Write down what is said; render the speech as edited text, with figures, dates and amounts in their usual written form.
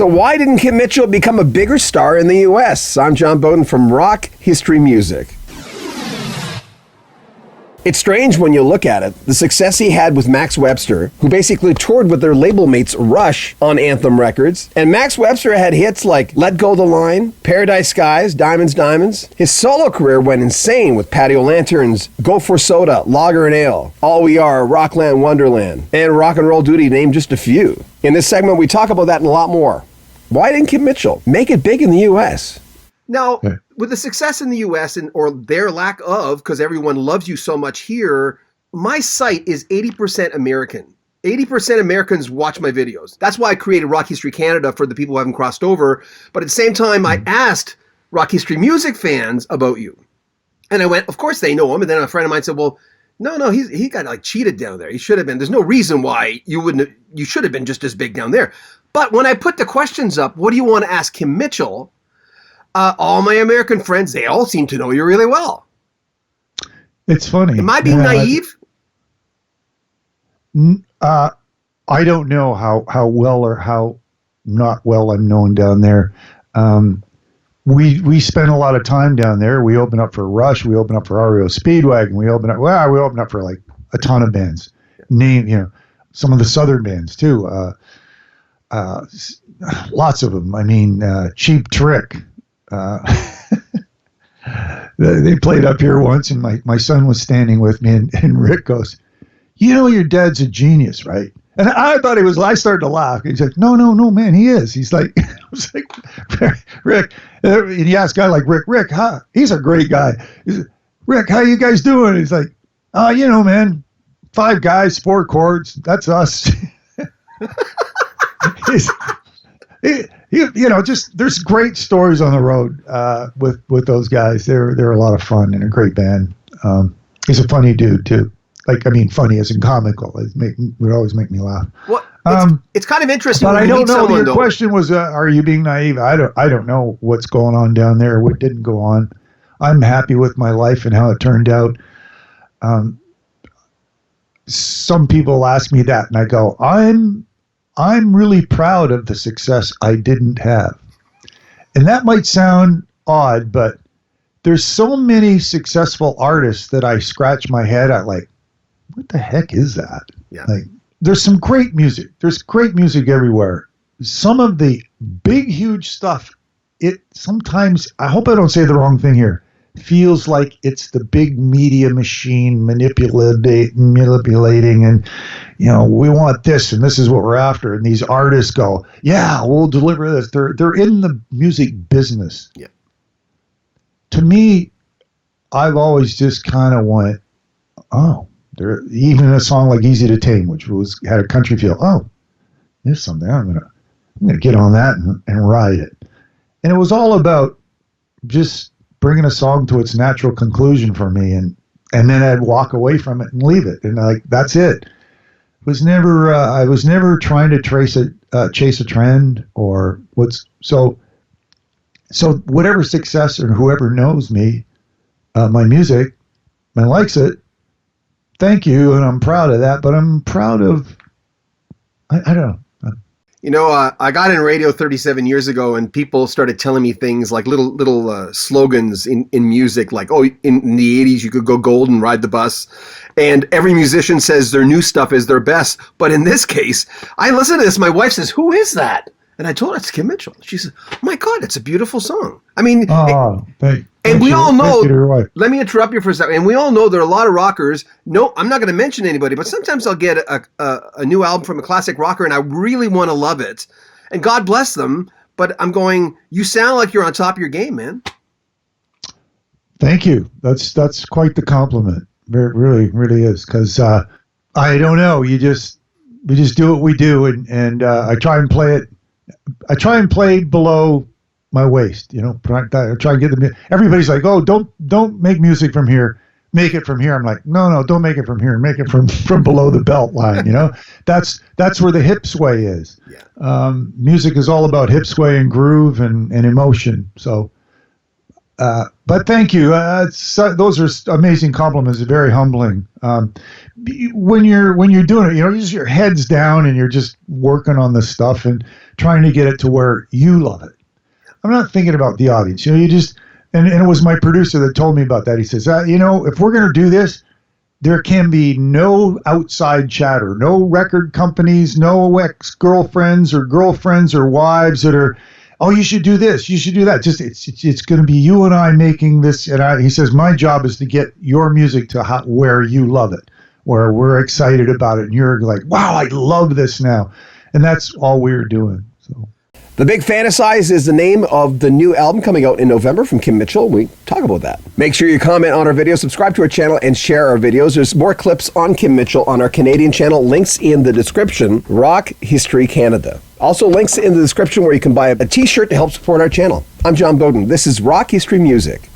So why didn't Kim Mitchell become a bigger star in the U.S.? I'm John Beaudin from Rock History Music. It's strange when you look at it, the success he had with Max Webster, who basically toured with their label mates Rush on Anthem Records. And Max Webster had hits like Let Go the Line, Paradise Skies, Diamonds, Diamonds. His solo career went insane with Patio Lanterns, Go for Soda, Lager and Ale, All We Are, Rocklandwonderland, and Rock and Roll Duty, named just a few. In this segment, we talk about that and a lot more. Why didn't Kim Mitchell make it big in the U.S.? Now, with the success in the U.S. or their lack of, because everyone loves you so much here, my site is 80% American. 80% Americans watch my videos. That's why I created Rock History Canada for the people who haven't crossed over. But at the same time, I asked Rock History Music fans about you. And I went, of course they know him. And then a friend of mine said, well, no, he got like cheated down there. He should have been. There's no reason why you should have been just as big down there. But when I put the questions up, what do you want to ask Kim Mitchell? All my American friends, they all seem to know you really well. It's funny. Am I being naive? I don't know how well or how not well I'm known down there. We spent a lot of time down there. We opened up for Rush. We opened up for REO Speedwagon. We opened up for like a ton of bands. Some of the Southern bands too. Lots of them. I mean, Cheap Trick. They played up here once, and my son was standing with me, and Rick goes, your dad's a genius, right? And I thought he was. I started to laugh. He's like, no, man, he is. He's like, I was like, Rick. And he asked a guy like Rick, he's a great guy. He's like, Rick, how you guys doing? He's like, man, 5 guys, 4 chords. That's us. Just there's great stories on the road with those guys. They're a lot of fun and a great band. He's a funny dude too. Funny as in comical. Would always make me laugh. Well, it's kind of interesting. But I don't know. Your question was, are you being naive? I don't know what's going on down there. What didn't go on? I'm happy with my life and how it turned out. Some people ask me that, and I go, I'm really proud of the success I didn't have. And that might sound odd, but there's so many successful artists that I scratch my head at, like, what the heck is that? Yeah. Like, there's some great music. There's great music everywhere. Some of the big, huge stuff, it sometimes, I hope I don't say the wrong thing here, feels like it's the big media machine manipulating and, we want this and this is what we're after. And these artists go, yeah, we'll deliver this. They're in the music business. Yeah. To me, I've always just kind of went, even a song like Easy to Tame, which had a country feel. Oh, there's something. I'm gonna get on that and ride it. And it was all about just bringing a song to its natural conclusion for me, and then I'd walk away from it and leave it, and that's it. It was never. I was never trying to chase a trend or what's so. Whatever success or whoever knows me, my music, and likes it, thank you, and I'm proud of that. But I'm proud of, I don't know. I got in radio 37 years ago, and people started telling me things like little slogans in music, like, in the 80s you could go gold and ride the bus. And every musician says their new stuff is their best. But in this case, I listen to this. My wife says, who is that? And I told her it's Kim Mitchell. She said, oh my God, it's a beautiful song. I mean, we all know, let me interrupt you for a second. And we all know there are a lot of rockers. No, I'm not going to mention anybody, but sometimes I'll get a new album from a classic rocker and I really want to love it. And God bless them. But I'm going, you sound like you're on top of your game, man. Thank you. That's quite the compliment. It really, really is. Because I don't know. We just do what we do. And I try and play it. I try and play below my waist, I try and get them. Everybody's like, "Oh, don't make music from here. Make it from here." I'm like, "No, don't make it from here. Make it from below the belt line." That's where the hip sway is. Yeah. Music is all about hip sway and groove and emotion. So But thank you. Those are amazing compliments. Very humbling. When you're doing it, just your head's down and you're just working on the stuff and trying to get it to where you love it. I'm not thinking about the audience. You just and it was my producer that told me about that. He says, if we're going to do this, there can be no outside chatter, no record companies, no ex-girlfriends or girlfriends or wives that are, oh, you should do this, you should do that. Just it's going to be you and I making this. And he says, my job is to get your music to where you love it, where we're excited about it, and you're like, wow, I love this now. And that's all we're doing. So. The Big Fantasize is the name of the new album coming out in November from Kim Mitchell. We talk about that. Make sure you comment on our video, subscribe to our channel, and share our videos. There's more clips on Kim Mitchell on our Canadian channel. Links in the description. Rock History Canada. Also, links in the description where you can buy a t-shirt to help support our channel. I'm John Beaudin. This is Rock History Music.